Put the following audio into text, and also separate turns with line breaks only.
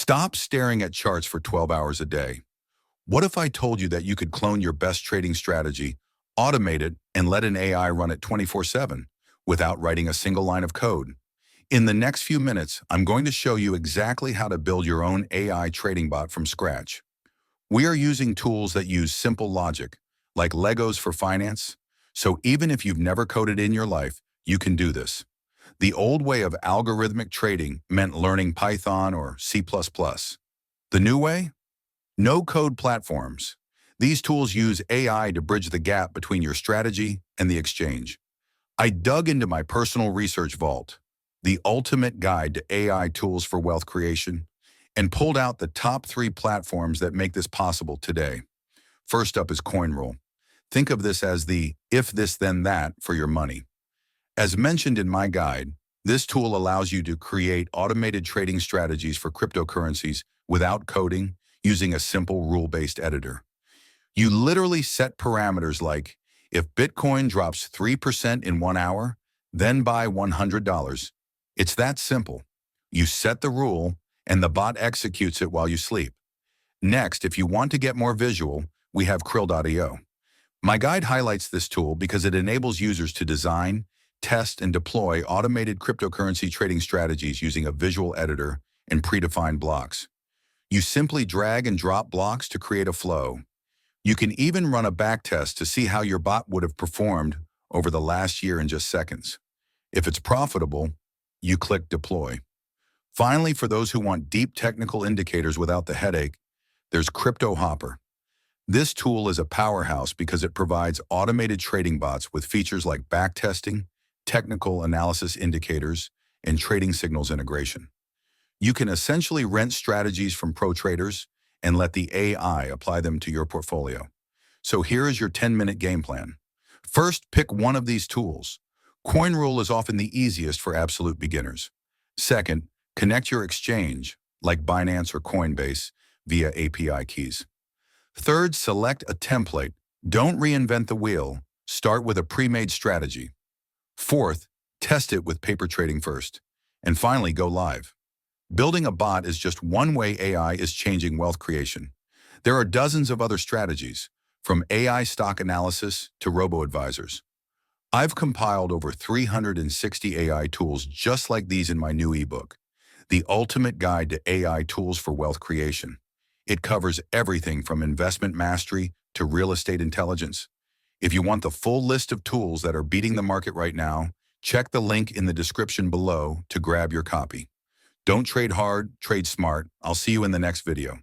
Stop staring at charts for 12 hours a day. What if I told you that you could clone your best trading strategy, automate it, and let an AI run it 24/7 without writing a single line of code? In the next few minutes, I'm going to show you exactly how to build your own AI trading bot from scratch. We are using tools that use simple logic, like Legos for finance, so even if you've never coded in your life, you can do this. The old way of algorithmic trading meant learning Python or C++. The new way? No-code platforms. These tools use AI to bridge the gap between your strategy and the exchange. I dug into my personal research vault, the ultimate guide to AI tools for wealth creation, and pulled out the top 3 platforms that make this possible today. First up is Coinrule. Think of this as the if this then that for your money. As mentioned in my guide, this tool allows you to create automated trading strategies for cryptocurrencies without coding, using a simple rule-based editor. You literally set parameters like, if Bitcoin drops 3% in 1 hour, then buy $100. It's that simple. You set the rule, and the bot executes it while you sleep. Next, if you want to get more visual, we have Crypto.io. My guide highlights this tool because it enables users to design, test, and deploy automated cryptocurrency trading strategies using a visual editor and predefined blocks. You simply drag and drop blocks to create a flow. You can even run a backtest to see how your bot would have performed over the last year in just seconds. If it's profitable, you click Deploy. Finally, for those who want deep technical indicators without the headache, there's Cryptohopper. This tool is a powerhouse because it provides automated trading bots with features like backtesting, technical analysis indicators, and trading signals integration. You can essentially rent strategies from pro traders and let the AI apply them to your portfolio. So here is your 10-minute game plan. First, pick one of these tools. Coinrule is often the easiest for absolute beginners. Second, connect your exchange, like Binance or Coinbase, via API keys. Third, select a template. Don't reinvent the wheel. Start with a pre-made strategy. Fourth, test it with paper trading first. And finally, go live. Building a bot is just one way AI is changing wealth creation. There are dozens of other strategies, from AI stock analysis to robo-advisors. I've compiled over 360 AI tools just like these in my new ebook, The Ultimate Guide to AI Tools for Wealth Creation. It covers everything from investment mastery to real estate intelligence. If you want the full list of tools that are beating the market right now, check the link in the description below to grab your copy. Don't trade hard, trade smart. I'll see you in the next video.